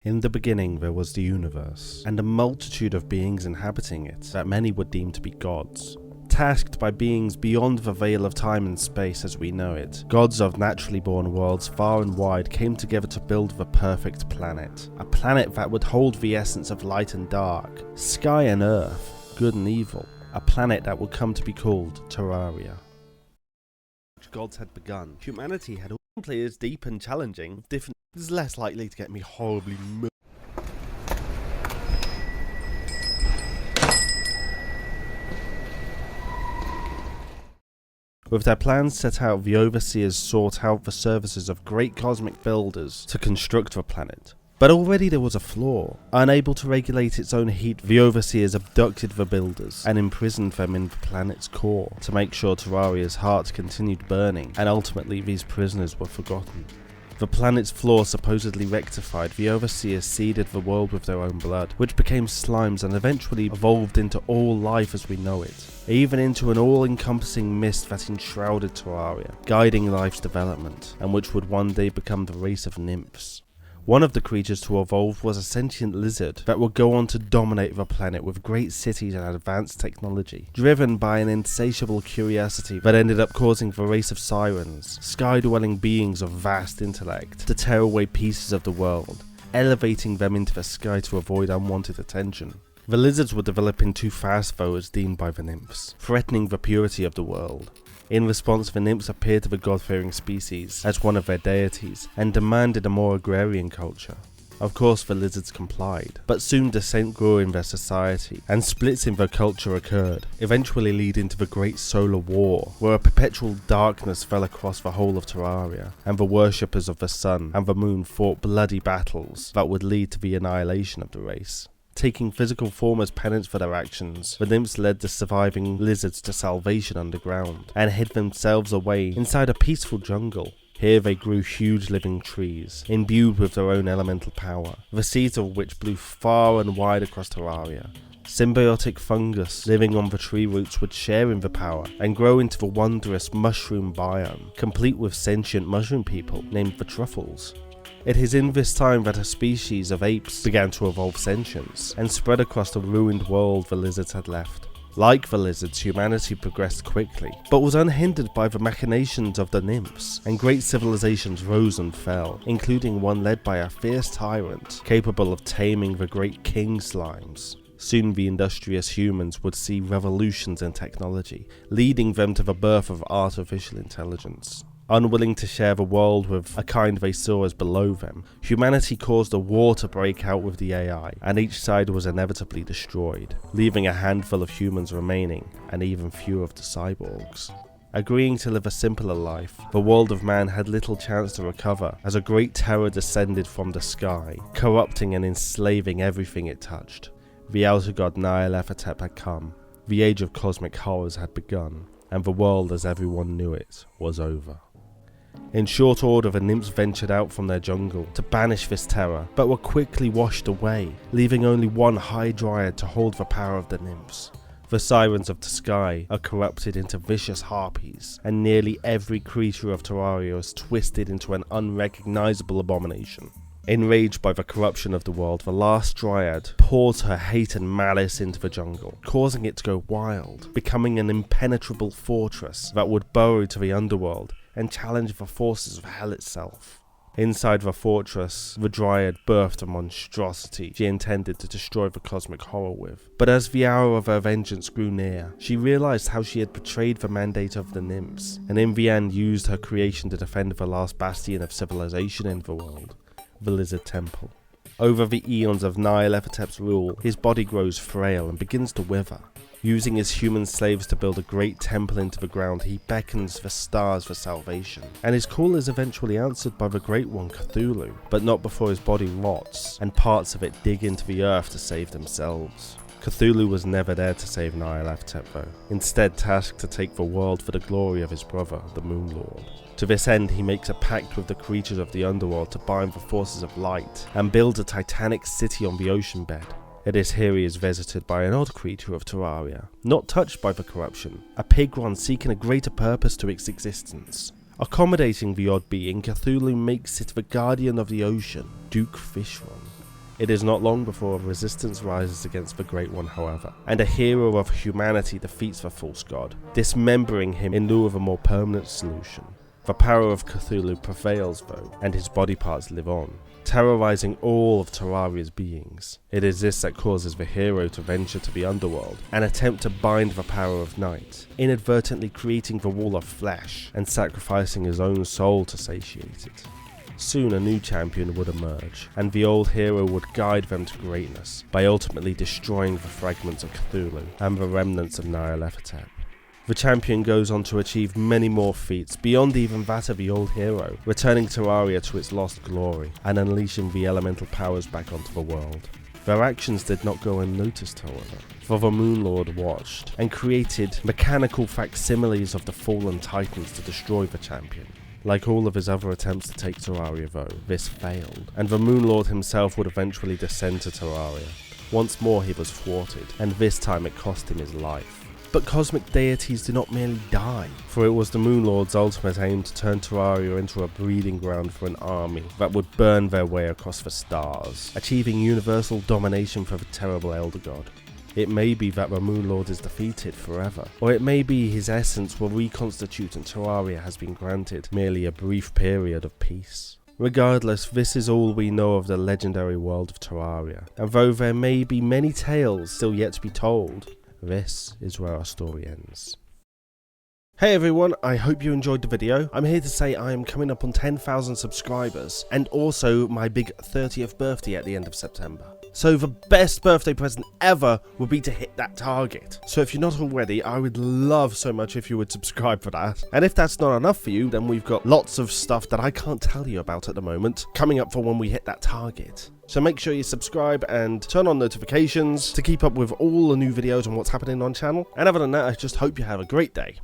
In the beginning there was the universe, and a multitude of beings inhabiting it that many would deem to be gods. Tasked by beings beyond the veil of time and space as we know it, gods of naturally born worlds far and wide came together to build the perfect planet. A planet that would hold the essence of light and dark, sky and earth, good and evil. A planet that would come to be called Terraria. Gods had begun. Humanity had all players deep and challenging, different is less likely to get me horribly With their plans set out, the Overseers sought out the services of great cosmic builders to construct the planet. But already there was a flaw. Unable to regulate its own heat, the Overseers abducted the builders and imprisoned them in the planet's core to make sure Terraria's heart continued burning, and ultimately these prisoners were forgotten. The planet's flaw supposedly rectified, the Overseers seeded the world with their own blood, which became slimes and eventually evolved into all life as we know it, even into an all-encompassing mist that enshrouded Terraria, guiding life's development, and which would one day become the race of nymphs. One of the creatures to evolve was a sentient lizard that would go on to dominate the planet with great cities and advanced technology, driven by an insatiable curiosity that ended up causing the race of sirens, sky-dwelling beings of vast intellect, to tear away pieces of the world, elevating them into the sky to avoid unwanted attention. The lizards were developing too fast though, as deemed by the nymphs, threatening the purity of the world. In response, the nymphs appeared to the god-fearing species as one of their deities and demanded a more agrarian culture. Of course, the lizards complied, but soon dissent grew in their society and splits in their culture occurred, eventually leading to the Great Solar War, where a perpetual darkness fell across the whole of Terraria, and the worshippers of the sun and the moon fought bloody battles that would lead to the annihilation of the race. Taking physical form as penance for their actions, the nymphs led the surviving lizards to salvation underground, and hid themselves away inside a peaceful jungle. Here they grew huge living trees, imbued with their own elemental power, the seeds of which blew far and wide across Terraria. Symbiotic fungus living on the tree roots would share in the power, and grow into the wondrous mushroom biome, complete with sentient mushroom people named the truffles. It is in this time that a species of apes began to evolve sentience and spread across the ruined world the lizards had left. Like the lizards, humanity progressed quickly, but was unhindered by the machinations of the nymphs, and great civilizations rose and fell, including one led by a fierce tyrant, capable of taming the great king slimes. Soon the industrious humans would see revolutions in technology, leading them to the birth of artificial intelligence. Unwilling to share the world with a kind they saw as below them, humanity caused a war to break out with the AI, and each side was inevitably destroyed, leaving a handful of humans remaining, and even fewer of the cyborgs. Agreeing to live a simpler life, the world of man had little chance to recover, as a great terror descended from the sky, corrupting and enslaving everything it touched. The outer god Nyarlathotep had come, the age of cosmic horrors had begun, and the world as everyone knew it was over. In short order, the nymphs ventured out from their jungle to banish this terror, but were quickly washed away, leaving only one high dryad to hold the power of the nymphs. The sirens of the sky are corrupted into vicious harpies, and nearly every creature of Terraria is twisted into an unrecognizable abomination. Enraged by the corruption of the world, the last dryad pours her hate and malice into the jungle, causing it to go wild, becoming an impenetrable fortress that would burrow to the underworld and challenge the forces of hell itself. Inside the fortress, the dryad birthed a monstrosity she intended to destroy the cosmic horror with. But as the hour of her vengeance grew near, she realized how she had betrayed the mandate of the nymphs, and in the end used her creation to defend the last bastion of civilization in the world, the Lizard Temple. Over the eons of Nyarlathotep's rule, his body grows frail and begins to wither. Using his human slaves to build a great temple into the ground, he beckons the stars for salvation, and his call is eventually answered by the Great One Cthulhu, but not before his body rots and parts of it dig into the earth to save themselves. Cthulhu was never there to save Nyarlathotep though, instead tasked to take the world for the glory of his brother, the Moon Lord. To this end, he makes a pact with the creatures of the underworld to bind the forces of light, and builds a titanic city on the ocean bed. It is here he is visited by an odd creature of Terraria, not touched by the corruption, a pigron seeking a greater purpose to its existence. Accommodating the odd being, Cthulhu makes it the guardian of the ocean, Duke Fishron. It is not long before resistance rises against the Great One, however, and a hero of humanity defeats the false god, dismembering him in lieu of a more permanent solution. The power of Cthulhu prevails though, and his body parts live on, terrorizing all of Terraria's beings. It is this that causes the hero to venture to the underworld and attempt to bind the power of night, inadvertently creating the wall of flesh and sacrificing his own soul to satiate it. Soon a new champion would emerge, and the old hero would guide them to greatness by ultimately destroying the fragments of Cthulhu and the remnants of Nyarlathotep. The champion goes on to achieve many more feats beyond even that of the old hero, returning Terraria to its lost glory and unleashing the elemental powers back onto the world. Their actions did not go unnoticed, however, for the Moonlord watched and created mechanical facsimiles of the fallen titans to destroy the champion. Like all of his other attempts to take Terraria though, this failed, and the Moonlord himself would eventually descend to Terraria. Once more he was thwarted, and this time it cost him his life. But cosmic deities do not merely die, for it was the Moonlord's ultimate aim to turn Terraria into a breeding ground for an army that would burn their way across the stars, achieving universal domination for the terrible Elder God. It may be that the Moonlord is defeated forever, or it may be his essence will reconstitute and Terraria has been granted merely a brief period of peace. Regardless, this is all we know of the legendary world of Terraria, and though there may be many tales still yet to be told, this is where our story ends. Hey everyone, I hope you enjoyed the video. I'm here to say I am coming up on 10,000 subscribers, and also my big 30th birthday at the end of September. So the best birthday present ever would be to hit that target. So if you're not already, I would love so much if you would subscribe for that. And if that's not enough for you, then we've got lots of stuff that I can't tell you about at the moment coming up for when we hit that target. So make sure you subscribe and turn on notifications to keep up with all the new videos and what's happening on channel. And other than that, I just hope you have a great day.